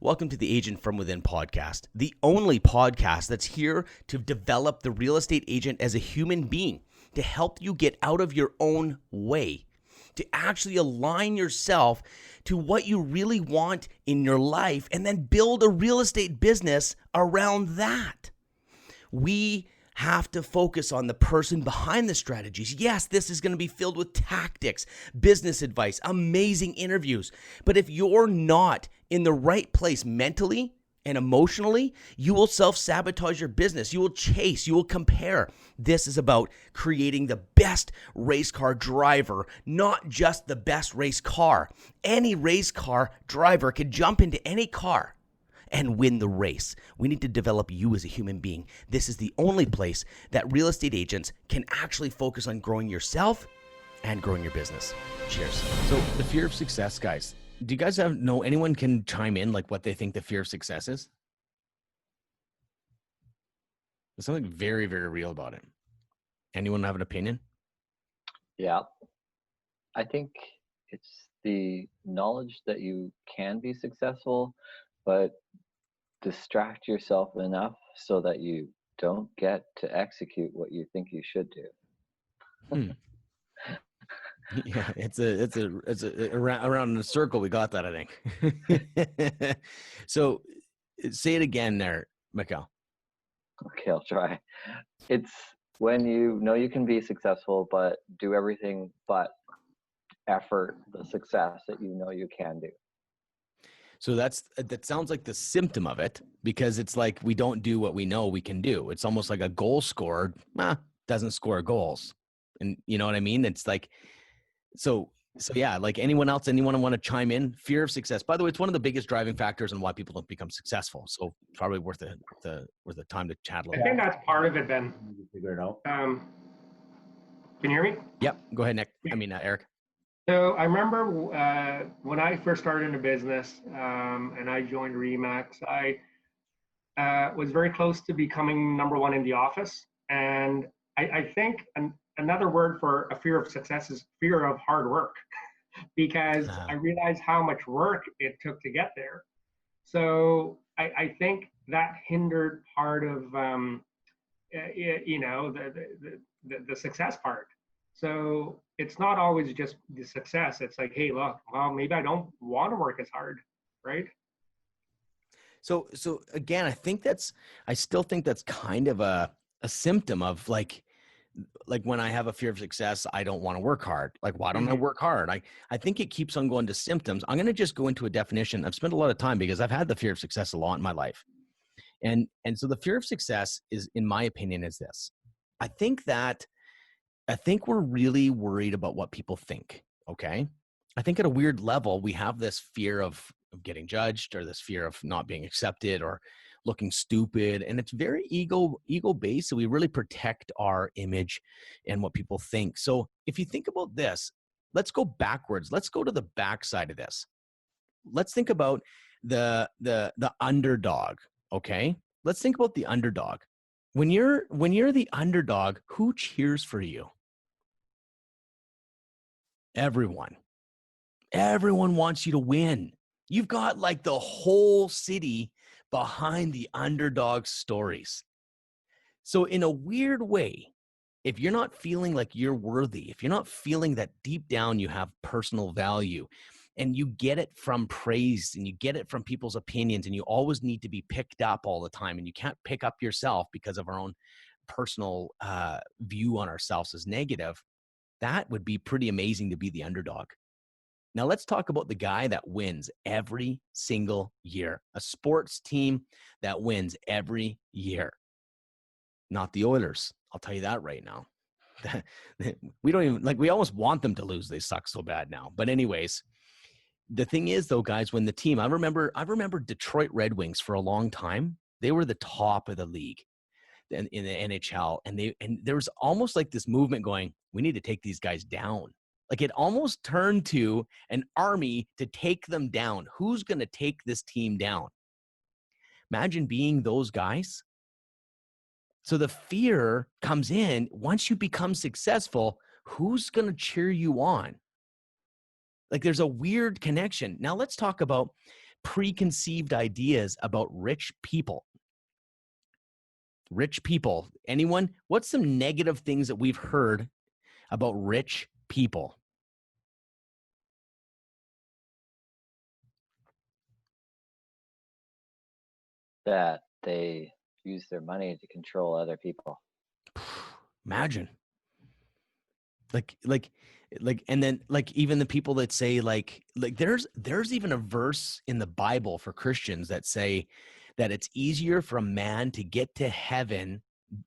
Welcome to the Agent from Within podcast, the only podcast that's here to develop the real estate agent as a human being, to help you get out of your own way, to actually align yourself to what you really want in your life, and then build a real estate business around that. We have to focus on the person behind the strategies. Yes, this is going to be filled with tactics, business advice, amazing interviews. But if you're not in the right place mentally and emotionally, you will self-sabotage your business. You will chase, you will compare. This is about creating the best race car driver, not just the best race car. Any race car driver can jump into any car and win the race. We need to develop you as a human being. This is the only place that real estate agents can actually focus on growing yourself and growing your business. Cheers. So the fear of success, guys, do you guys know anyone can chime in like what they think the fear of success is? There's something very, very real about it. Anyone have an opinion? Yeah. I think it's the knowledge that you can be successful, but distract yourself enough so that you don't get to execute what you think you should do. Yeah, it's around in a circle. We got that, I think. So say it again there, Mikhail. Okay, I'll try. It's when you know you can be successful, but do everything but effort the success that you know you can do. So that sounds like the symptom of it, because it's like we don't do what we know we can do. It's almost like a goal scorer doesn't score goals. And you know what I mean? It's like, so yeah, like anyone want to chime in? Fear of success. By the way, it's one of the biggest driving factors in why people don't become successful. So probably worth the time to chat a little. I think that's part of it then. Figure it out. Can you hear me? Yep. Go ahead, Nick. Eric. So I remember when I first started in the business and I joined RE/MAX, I was very close to becoming number one in the office. And I think another word for a fear of success is fear of hard work, because I realized how much work it took to get there. So I think that hindered part of the success part. So it's not always just the success. It's like, hey, look, well, maybe I don't want to work as hard, right? So again, I still think that's kind of a symptom of like when I have a fear of success, I don't want to work hard. Like, why don't I work hard? I think it keeps on going to symptoms. I'm going to just go into a definition. I've spent a lot of time because I've had the fear of success a lot in my life. And so the fear of success is, in my opinion, is this. I think we're really worried about what people think. Okay. I think at a weird level, we have this fear of getting judged, or this fear of not being accepted, or looking stupid. And it's very ego based. So we really protect our image and what people think. So if you think about this, let's go backwards. Let's go to the backside of this. Let's think about the underdog. Okay. Let's think about the underdog. When you're the underdog, who cheers for you? Everyone wants you to win. You've got like the whole city behind the underdog stories. So in a weird way, if you're not feeling like you're worthy, if you're not feeling that deep down you have personal value, and you get it from praise, and you get it from people's opinions, and you always need to be picked up all the time, and you can't pick up yourself because of our own personal view on ourselves as negative, that would be pretty amazing to be the underdog. Now let's talk about the guy that wins every single year, a sports team that wins every year. Not the Oilers. I'll tell you that right now. We don't even, we almost want them to lose. They suck so bad now. But anyways, the thing is though, guys, when the team, I remember Detroit Red Wings for a long time. They were the top of the league in the NHL. And there was almost like this movement going, we need to take these guys down. Like it almost turned to an army to take them down. Who's going to take this team down? Imagine being those guys. So the fear comes in once you become successful. Who's going to cheer you on? Like there's a weird connection. Now let's talk about preconceived ideas about rich people. Rich people. Anyone? What's some negative things that we've heard about rich people? That they use their money to control other people. Imagine. Like, and then like even the people that say like there's even a verse in the Bible for Christians that say that it's easier for a man to get to heaven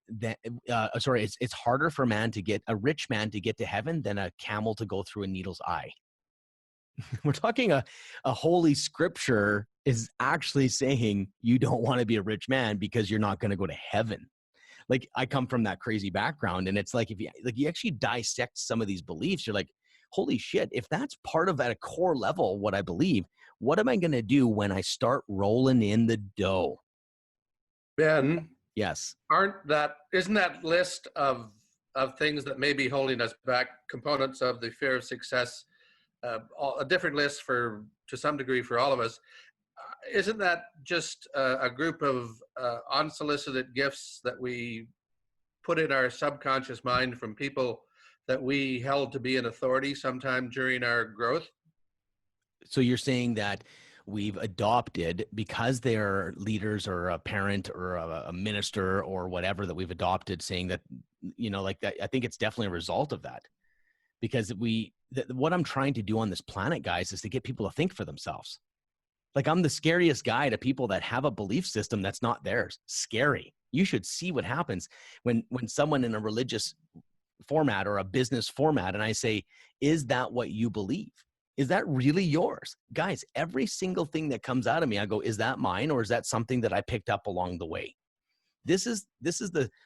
than it's harder for a rich man to get to heaven than a camel to go through a needle's eye. We're talking a holy scripture is actually saying you don't want to be a rich man because you're not going to go to heaven. Like, I come from that crazy background, and it's like, if you actually dissect some of these beliefs, you're like, holy shit, if that's part of at a core level what I believe, what am I going to do when I start rolling in the dough? Ben, Yes. Isn't that list of things that may be holding us back, components of the fear of success, a different list to some degree for all of us? Isn't that just a group of unsolicited gifts that we put in our subconscious mind from people that we held to be an authority sometime during our growth? So you're saying that we've adopted, because they're leaders or a parent or a minister or whatever that we've adopted, saying that, like that. I think it's definitely a result of that, because what I'm trying to do on this planet, guys, is to get people to think for themselves. Like, I'm the scariest guy to people that have a belief system that's not theirs. Scary. You should see what happens when someone in a religious format or a business format, and I say, is that what you believe? Is that really yours? Guys, every single thing that comes out of me, I go, is that mine, or is that something that I picked up along the way? This is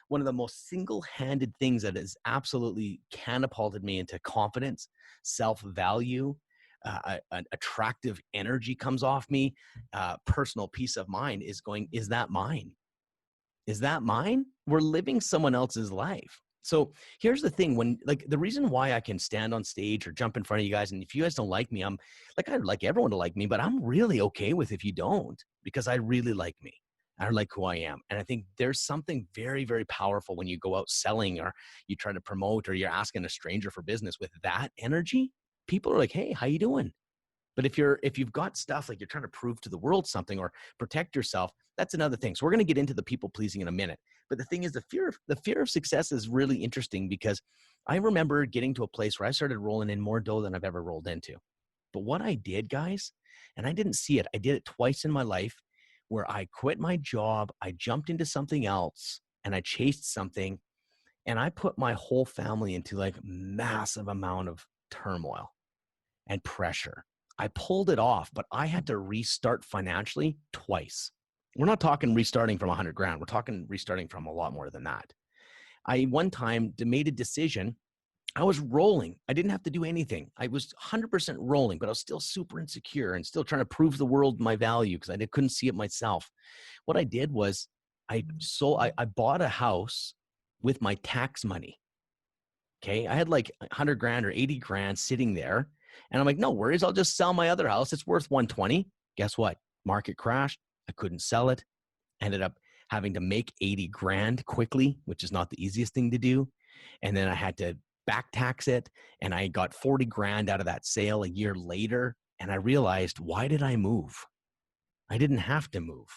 one of the most single-handed things that has absolutely catapulted me into confidence, self-value, an attractive energy comes off me, personal peace of mind is going, is that mine? Is that mine? We're living someone else's life. So here's the thing, the reason why I can stand on stage or jump in front of you guys, and if you guys don't like me, I'd like everyone to like me, but I'm really okay with if you don't, because I really like me. I like who I am. And I think there's something very, very powerful when you go out selling, or you try to promote, or you're asking a stranger for business with that energy. People are like, hey, how you doing? But if you've got stuff like you're trying to prove to the world something or protect yourself, that's another thing. So we're going to get into the people pleasing in a minute. But the thing is, the fear of success is really interesting, because I remember getting to a place where I started rolling in more dough than I've ever rolled into. But what I did, guys, and I didn't see it, I did it twice in my life, where I quit my job, I jumped into something else, and I chased something, and I put my whole family into like massive amount of turmoil and pressure. I pulled it off, but I had to restart financially twice. We're not talking restarting from 100 grand. We're talking restarting from a lot more than that. I one time made a decision. I was rolling. I didn't have to do anything. I was 100% rolling, but I was still super insecure and still trying to prove to the world my value, because I couldn't see it myself. What I did was I bought a house with my tax money. Okay. I had like 100 grand or 80 grand sitting there. And I'm like, no worries. I'll just sell my other house. It's worth 120. Guess what? Market crashed. I couldn't sell it. Ended up having to make 80 grand quickly, which is not the easiest thing to do. And then I had to back tax it. And I got 40 grand out of that sale a year later. And I realized, why did I move? I didn't have to move.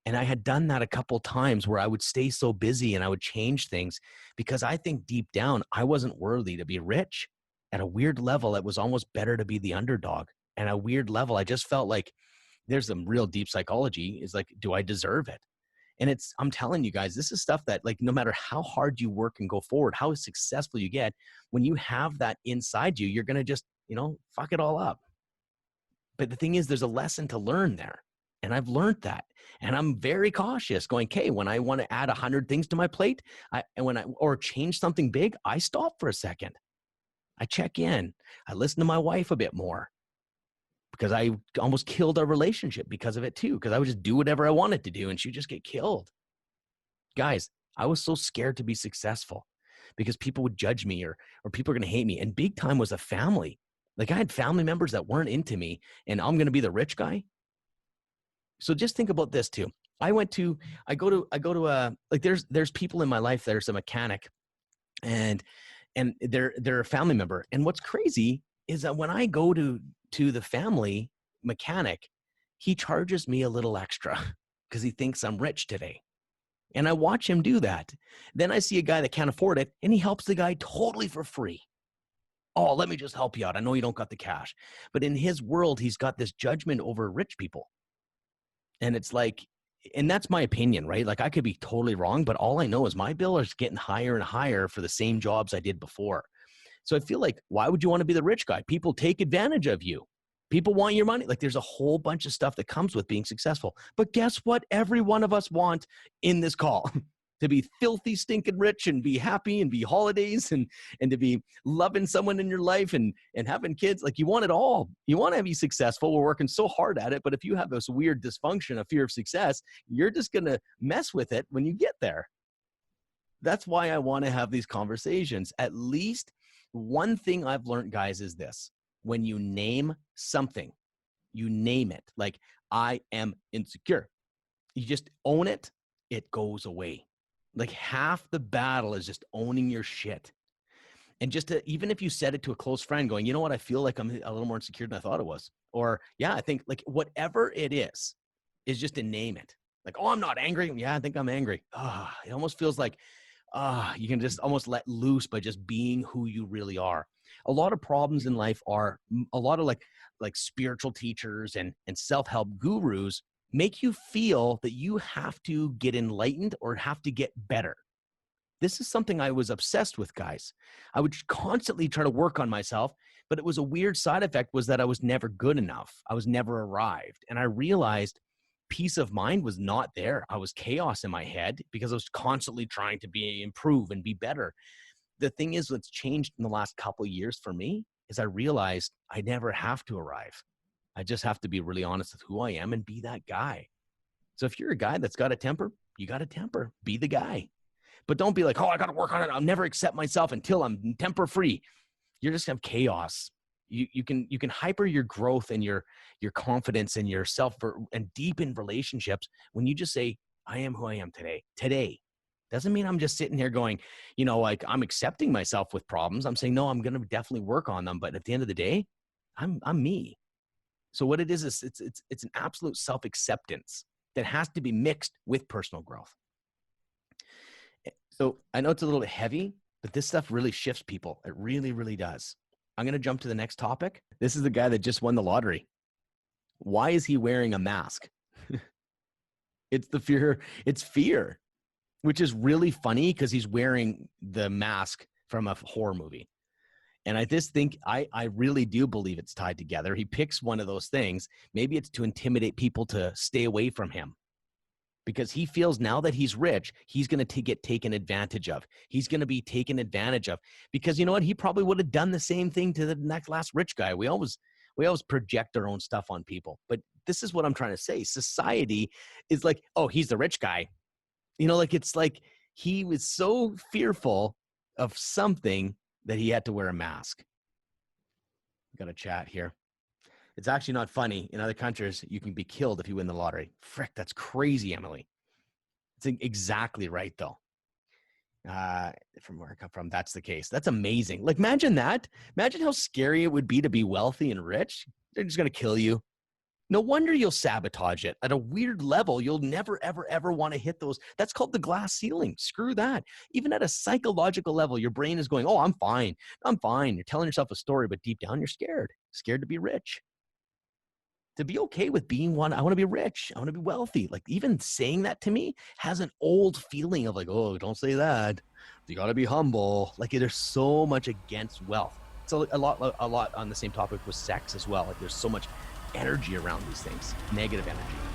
And I had done that a couple times where I would stay so busy and I would change things, because I think deep down, I wasn't worthy to be rich. At a weird level, it was almost better to be the underdog. And at a weird level, I just felt like there's some real deep psychology is like, do I deserve it? And I'm telling you guys, this is stuff that, like, no matter how hard you work and go forward, how successful you get, when you have that inside you, you're going to just, fuck it all up. But the thing is, there's a lesson to learn there. And I've learned that. And I'm very cautious going, okay, when I want to add 100 things to my plate, or change something big, I stop for a second. I check in. I listen to my wife a bit more, because I almost killed our relationship because of it too, because I would just do whatever I wanted to do and she'd just get killed. Guys, I was so scared to be successful because people would judge me or people are going to hate me. And big time was a family. Like I had family members that weren't into me and I'm going to be the rich guy. So just think about this too. I go to like there's people in my life that are a mechanic and they're a family member. And what's crazy is that when I go to the family mechanic, he charges me a little extra because he thinks I'm rich today. And I watch him do that. Then I see a guy that can't afford it and he helps the guy totally for free. Oh, let me just help you out. I know you don't got the cash. But in his world, he's got this judgment over rich people. And it's like, and that's my opinion, right? Like I could be totally wrong, but all I know is my bill is getting higher and higher for the same jobs I did before. So I feel like, why would you want to be the rich guy? People take advantage of you. People want your money. Like there's a whole bunch of stuff that comes with being successful. But guess what? Every one of us want in this call to be filthy, stinking rich and be happy and be holidays and to be loving someone in your life and having kids. Like you want it all. You want to be successful. We're working so hard at it. But if you have this weird dysfunction, a fear of success, you're just going to mess with it when you get there. That's why I want to have these conversations. At least one thing I've learned, guys, is this. When you name something, you name it. Like I am insecure. You just own it. It goes away. Like half the battle is just owning your shit. And just to, even if you said it to a close friend going, you know what, I feel like I'm a little more insecure than I thought it was. Or yeah, I think like whatever it is just to name it. Like, oh, I'm not angry. Yeah, I think I'm angry. It almost feels like you can just almost let loose by just being who you really are. A lot of problems in life are a lot of like spiritual teachers and self-help gurus make you feel that you have to get enlightened or have to get better. This is something I was obsessed with, guys. I would constantly try to work on myself, but it was a weird side effect was that I was never good enough. I was never arrived. And I realized peace of mind was not there. I was chaos in my head because I was constantly trying to improve and be better. The thing is, what's changed in the last couple of years for me is I realized I never have to arrive. I just have to be really honest with who I am and be that guy. So if you're a guy that's got a temper, you got a temper. Be the guy. But don't be like, oh, I got to work on it. I'll never accept myself until I'm temper free. You're just have chaos. You can hyper your growth and your confidence and your self and deepen relationships when you just say, I am who I am today. Today. Doesn't mean I'm just sitting here going, like I'm accepting myself with problems. I'm saying, no, I'm going to definitely work on them. But at the end of the day, I'm me. So what it is it's an absolute self-acceptance that has to be mixed with personal growth. So I know it's a little bit heavy, but this stuff really shifts people. It really, really does. I'm going to jump to the next topic. This is the guy that just won the lottery. Why is he wearing a mask? It's fear, which is really funny because he's wearing the mask from a horror movie. And I just think I really do believe it's tied together. He picks one of those things. Maybe it's to intimidate people to stay away from him because he feels now that he's rich, he's going to get taken advantage of. He's going to be taken advantage of because you know what? He probably would have done the same thing to the last rich guy. We always project our own stuff on people. But this is what I'm trying to say. Society is like, oh, he's the rich guy. Like it's like he was so fearful of something that he had to wear a mask. Got a chat here. It's actually not funny. In other countries, you can be killed if you win the lottery. Frick, that's crazy, Emily. It's exactly right, though. From where I come from, that's the case. That's amazing. Like, imagine that. Imagine how scary it would be to be wealthy and rich. They're just going to kill you. No wonder you'll sabotage it. At a weird level, you'll never, ever, ever want to hit those. That's called the glass ceiling. Screw that. Even at a psychological level, your brain is going, oh, I'm fine. I'm fine. You're telling yourself a story, but deep down, you're scared to be rich. To be okay with being one, I want to be rich. I want to be wealthy. Like even saying that to me has an old feeling of like, oh, don't say that. You got to be humble. Like there's so much against wealth. So a lot on the same topic with sex as well. Like there's so much energy around these things, negative energy.